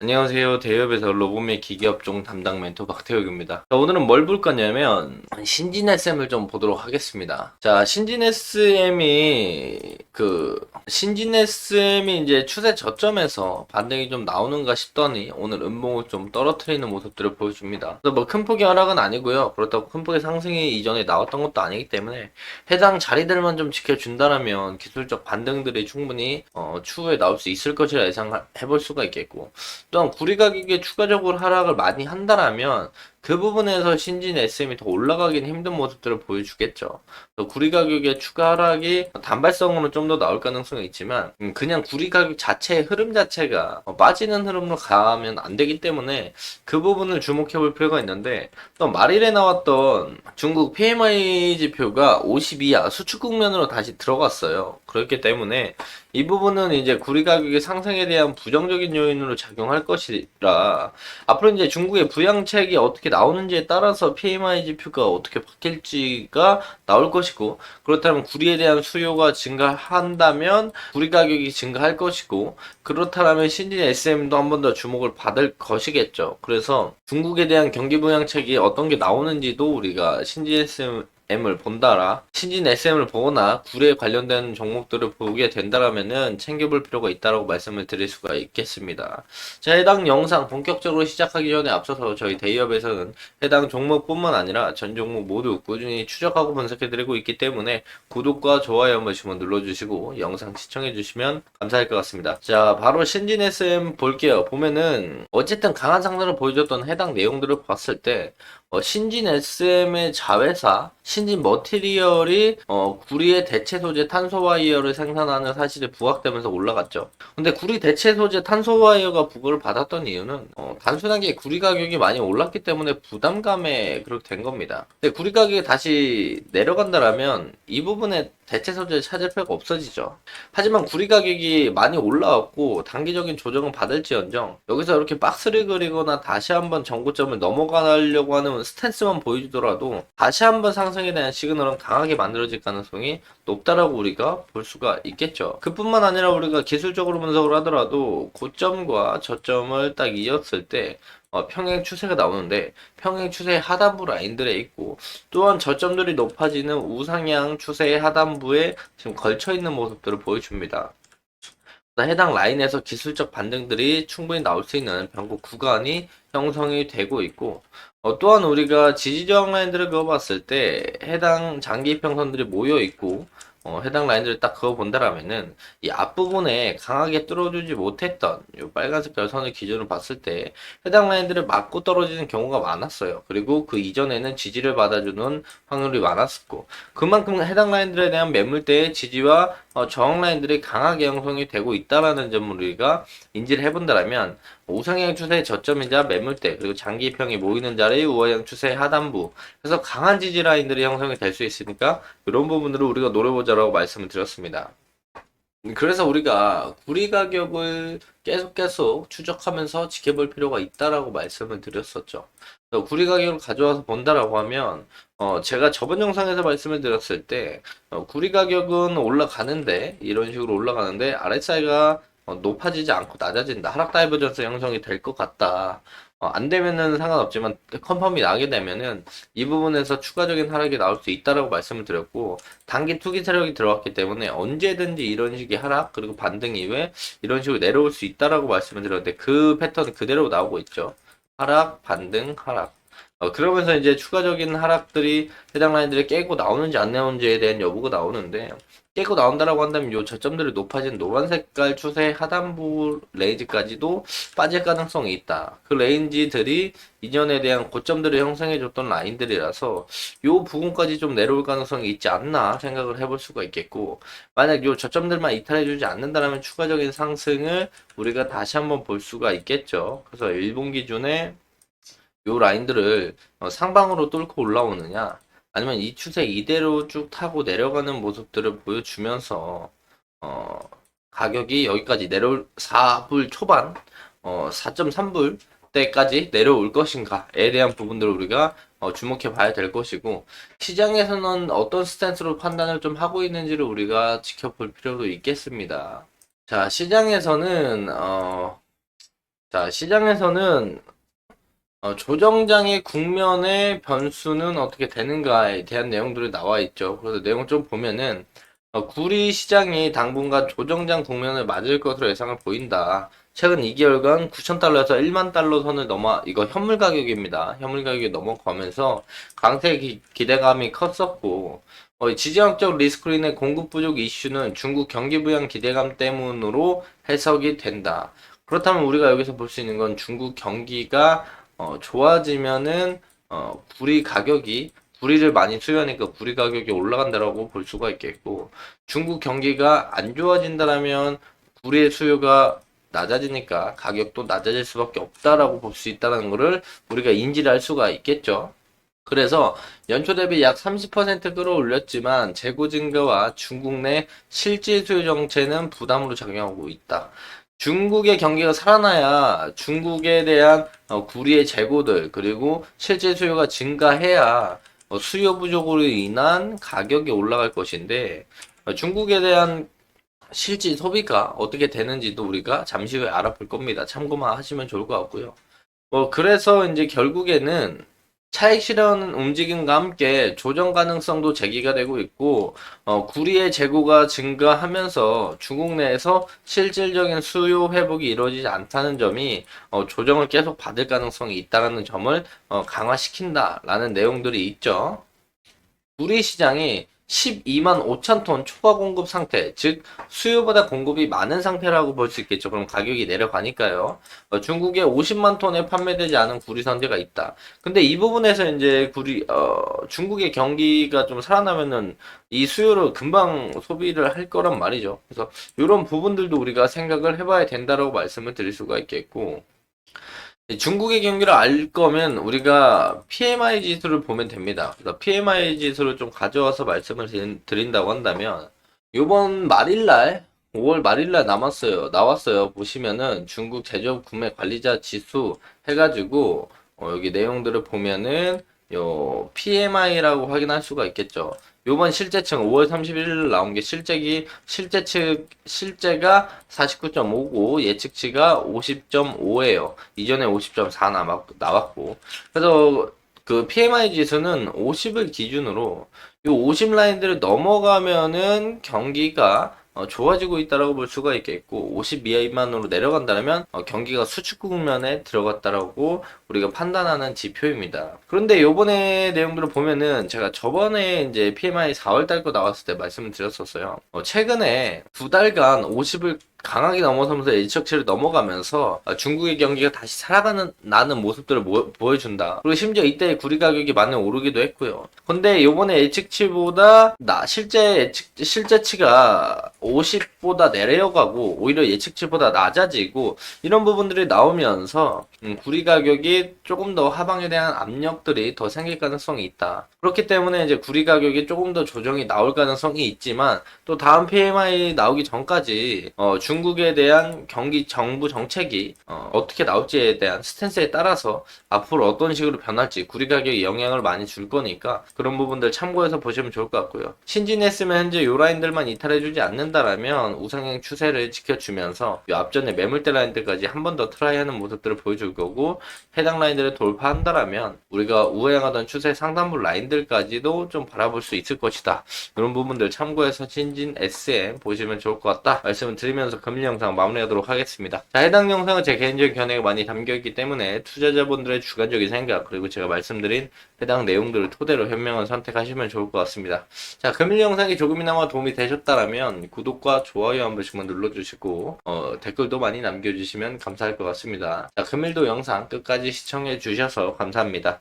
안녕하세요. 대기업에서 로봇 기계업종 담당 멘토 박태욱입니다. 자, 오늘은 뭘 볼 거냐면 신진 SM을 좀 보도록 하겠습니다. 자, 신진 SM이 이제 추세 저점에서 반등이 좀 나오는가 싶더니 오늘 음봉을 좀 떨어뜨리는 모습들을 보여줍니다. 그래서 뭐 큰 폭의 하락은 아니고요. 그렇다고 큰 폭의 상승이 이전에 나왔던 것도 아니기 때문에 해당 자리들만 좀 지켜준다라면 기술적 반등들이 충분히 추후에 나올 수 있을 것이라 예상해 볼 수가 있겠고, 또한 구리 가격이 추가적으로 하락을 많이 한다라면 그 부분에서 신진 SM이 더 올라가긴 힘든 모습들을 보여주겠죠. 구리 가격의 추가 하락이 단발성으로 좀 더 나올 가능성이 있지만, 그냥 구리 가격 자체의 흐름 자체가 빠지는 흐름으로 가면 안 되기 때문에 그 부분을 주목해 볼 필요가 있는데, 또 말일에 나왔던 중국 PMI 지표가 50 이하 수축 국면으로 다시 들어갔어요. 그렇기 때문에 이 부분은 이제 구리 가격의 상승에 대한 부정적인 요인으로 작용할 것이라, 앞으로 이제 중국의 부양책이 어떻게 나오는지에 따라서 PMI 지표가 어떻게 바뀔지가 나올 것이고, 그렇다면 구리에 대한 수요가 증가한다면 구리 가격이 증가할 것이고, 그렇다면 신진 SM도 한 번 더 주목을 받을 것이겠죠. 그래서 중국에 대한 경기 부양책이 어떤 게 나오는지도 우리가 신진 SM을 본다라, 신진 SM을 보거나 구리에 관련된 종목들을 보게 된다라면은 챙겨볼 필요가 있다라고 말씀을 드릴 수가 있겠습니다. 자, 해당 영상 본격적으로 시작하기 전에 앞서서 저희 대기업에서는 해당 종목뿐만 아니라 전 종목 모두 꾸준히 추적하고 분석해드리고 있기 때문에 구독과 좋아요 한 번씩만 눌러주시고 영상 시청해주시면 감사할 것 같습니다. 자, 바로 신진 SM 볼게요. 보면은 어쨌든 강한 상승을 보여줬던 해당 내용들을 봤을 때 신진 SM의 자회사 신진 머티리얼이 구리의 대체 소재 탄소 와이어를 생산하는 사실이 부각되면서 올라갔죠. 근데 구리 대체 소재 탄소 와이어가 부각을 받았던 이유는 단순하게 구리 가격이 많이 올랐기 때문에 부담감에 그렇게 된 겁니다. 근데 구리 가격이 다시 내려간다라면 이 부분에 대체 소재를 찾을 필요가 없어지죠. 하지만 구리 가격이 많이 올라왔고 단기적인 조정은 받을지언정 여기서 이렇게 박스를 그리거나 다시 한번 전고점을 넘어가려고 하는 스탠스만 보여주더라도 다시 한번 상승에 대한 시그널은 강하게 만들어질 가능성이 높다라고 우리가 볼 수가 있겠죠. 그뿐만 아니라 우리가 기술적으로 분석을 하더라도 고점과 저점을 딱 이었을 때 평행 추세가 나오는데 평행 추세의 하단부 라인들에 있고, 또한 저점들이 높아지는 우상향 추세의 하단부에 지금 걸쳐 있는 모습들을 보여줍니다. 해당 라인에서 기술적 반등들이 충분히 나올 수 있는 변곡 구간이 형성이 되고 있고, 또한 우리가 지지저항 라인들을 그어봤을 때 해당 장기 이평선들이 모여 있고, 해당 라인들을 딱 그어본다라면은 이 앞부분에 강하게 뚫어주지 못했던 이 빨간 색깔 선을 기준으로 봤을 때 해당 라인들을 맞고 떨어지는 경우가 많았어요. 그리고 그 이전에는 지지를 받아주는 확률이 많았었고, 그만큼 해당 라인들에 대한 매물대의 지지와 저항 라인들이 강하게 형성이 되고 있다라는 점을 우리가 인지를 해본다라면 우상향 추세의 저점이자 매물대, 그리고 장기 이평이 모이는 자리 우하향 추세의 하단부, 그래서 강한 지지 라인들이 형성이 될 수 있으니까 이런 부분들을 우리가 노려보자라고 말씀을 드렸습니다. 그래서 우리가 구리 가격을 계속 추적하면서 지켜볼 필요가 있다라고 말씀을 드렸었죠. 그래서 구리 가격을 가져와서 본다라고 하면 제가 저번 영상에서 말씀을 드렸을 때 구리 가격은 올라가는데, 이런 식으로 올라가는데 RSI가 높아지지 않고 낮아진다, 하락 다이버전스 형성이 될 것 같다. 안 되면은 상관없지만 컨펌이 나게 되면은 이 부분에서 추가적인 하락이 나올 수 있다라고 말씀을 드렸고, 단기 투기 세력이 들어왔기 때문에 언제든지 이런 식의 하락 그리고 반등 이후에 이런 식으로 내려올 수 있다라고 말씀을 드렸는데 그 패턴이 그대로 나오고 있죠. 하락, 반등, 하락. 그러면서 이제 추가적인 하락들이 해당 라인들이 깨고 나오는지 안 나오는지에 대한 여부가 나오는데, 깨고 나온다라고 한다면 요 저점들이 높아진 노란 색깔 추세 하단부 레인지까지도 빠질 가능성이 있다. 그 레인지들이 이전에 대한 고점들을 형성해줬던 라인들이라서 요 부분까지 좀 내려올 가능성이 있지 않나 생각을 해볼 수가 있겠고, 만약 요 저점들만 이탈해주지 않는다면 추가적인 상승을 우리가 다시 한번 볼 수가 있겠죠. 그래서 일본 기준에 요 라인들을 상방으로 뚫고 올라오느냐, 아니면 이 추세 이대로 쭉 타고 내려가는 모습들을 보여주면서 어, 가격이 여기까지 내려올 4불 초반, 4.3불 때까지 내려올 것인가에 대한 부분들을 우리가 주목해 봐야 될 것이고, 시장에서는 어떤 스탠스로 판단을 좀 하고 있는지를 우리가 지켜볼 필요도 있겠습니다. 자, 시장에서는 자, 시장에서는 조정장의 국면의 변수는 어떻게 되는가에 대한 내용들이 나와 있죠. 그래서 내용 좀 보면은 구리 시장이 당분간 조정장 국면을 맞을 것으로 예상을 보인다. 최근 2개월간 9,000달러에서 1만 달러 선을 넘어, 이거 현물 가격입니다. 현물 가격이 넘어가면서 강세 기대감이 컸었고, 지정학적 리스크로 인해 공급 부족 이슈는 중국 경기 부양 기대감 때문으로 해석이 된다. 그렇다면 우리가 여기서 볼 수 있는 건 중국 경기가 좋아지면은 구리 가격이 구리를 많이 수요하니까 구리 가격이 올라간다라고 볼 수가 있겠고, 중국 경기가 안 좋아진다라면 구리의 수요가 낮아지니까 가격도 낮아질 수밖에 없다라고 볼 수 있다는 것을 우리가 인지를 할 수가 있겠죠. 그래서 연초 대비 약 30% 끌어올렸지만 재고 증가와 중국 내 실질 수요 정체는 부담으로 작용하고 있다. 중국의 경기가 살아나야 중국에 대한 구리의 재고들 그리고 실질 수요가 증가해야 수요 부족으로 인한 가격이 올라갈 것인데, 중국에 대한 실질 소비가 어떻게 되는지도 우리가 잠시 후에 알아볼 겁니다. 참고만 하시면 좋을 것 같고요. 그래서 이제 결국에는 차익 실현 움직임과 함께 조정 가능성도 제기가 되고 있고, 구리의 재고가 증가하면서 중국 내에서 실질적인 수요 회복이 이루어지지 않다는 점이 조정을 계속 받을 가능성이 있다는 점을 강화시킨다라는 내용들이 있죠. 구리 시장이 12만 5천 톤 초과 공급 상태, 즉 수요보다 공급이 많은 상태라고 볼 수 있겠죠. 그럼 가격이 내려가니까요. 중국에 50만 톤에 판매되지 않은 구리 선재가 있다. 근데 이 부분에서 이제 중국의 경기가 좀 살아나면은 이 수요를 금방 소비를 할 거란 말이죠. 그래서 이런 부분들도 우리가 생각을 해봐야 된다라고 말씀을 드릴 수가 있겠고, 중국의 경기를 알 거면 우리가 PMI 지수를 보면 됩니다. 그래서 PMI 지수를 좀 가져와서 말씀을 드린다고 한다면, 요번 말일날, 5월 말일날 나왔어요. 보시면은 중국 제조업 구매 관리자 지수 해가지고, 여기 내용들을 보면은, PMI라고 확인할 수가 있겠죠. 요번 실제층 5월 31일 나온 게 실제가 49.5고 예측치가 50.5예요. 이전에 50.4 나왔고. 그래서 그 PMI 지수는 50을 기준으로 요 50 라인들을 넘어가면은 경기가 좋아지고 있다라고 볼 수가 있겠고, 50 미만으로 내려간다면 경기가 수축 국면에 들어갔다라고 우리가 판단하는 지표입니다. 그런데 요번에 내용들을 보면은 제가 저번에 이제 PMI 4월달 거 나왔을 때 말씀을 드렸었어요. 최근에 두 달간 50을 강하게 넘어서면서 예측치를 넘어가면서 중국의 경기가 다시 살아나는 모습들을 보여준다. 그리고 심지어 이때 구리 가격이 많이 오르기도 했고요. 근데 요번에 예측치보다 실제치가 50보다 내려가고 오히려 예측치보다 낮아지고 이런 부분들이 나오면서 구리 가격이 조금 더 하방에 대한 압력들이 더 생길 가능성이 있다. 그렇기 때문에 이제 구리 가격이 조금 더 조정이 나올 가능성이 있지만, 또 다음 PMI 나오기 전까지 중국에 대한 경기 정부 정책이 어떻게 나올지에 대한 스탠스에 따라서 앞으로 어떤 식으로 변할지 구리 가격이 영향을 많이 줄 거니까 그런 부분들 참고해서 보시면 좋을 것 같고요. 신진했으면 현재 요 라인들만 이탈해주지 않는다라면 우상향 추세를 지켜주면서 요 앞전에 매물대 라인들까지 한 번 더 트라이하는 모습들을 보여줄 거고, 해당 라인들을 돌파한다라면 우리가 우회향하던 추세 상단부 라인들까지도 좀 바라볼 수 있을 것이다. 이런 부분들 참고해서 신진 SM 보시면 좋을 것 같다 말씀을 드리면서 금일 영상 마무리하도록 하겠습니다. 자, 해당 영상은 제 개인적인 견해가 많이 담겨있기 때문에 투자자분들의 주관적인 생각 그리고 제가 말씀드린 해당 내용들을 토대로 현명한 선택하시면 좋을 것 같습니다. 자, 금일 영상이 조금이나마 도움이 되셨다면 구독과 좋아요 한 번씩만 눌러주시고 댓글도 많이 남겨주시면 감사할 것 같습니다. 자, 금일도 영상 끝까지 시청해 주셔서 감사합니다.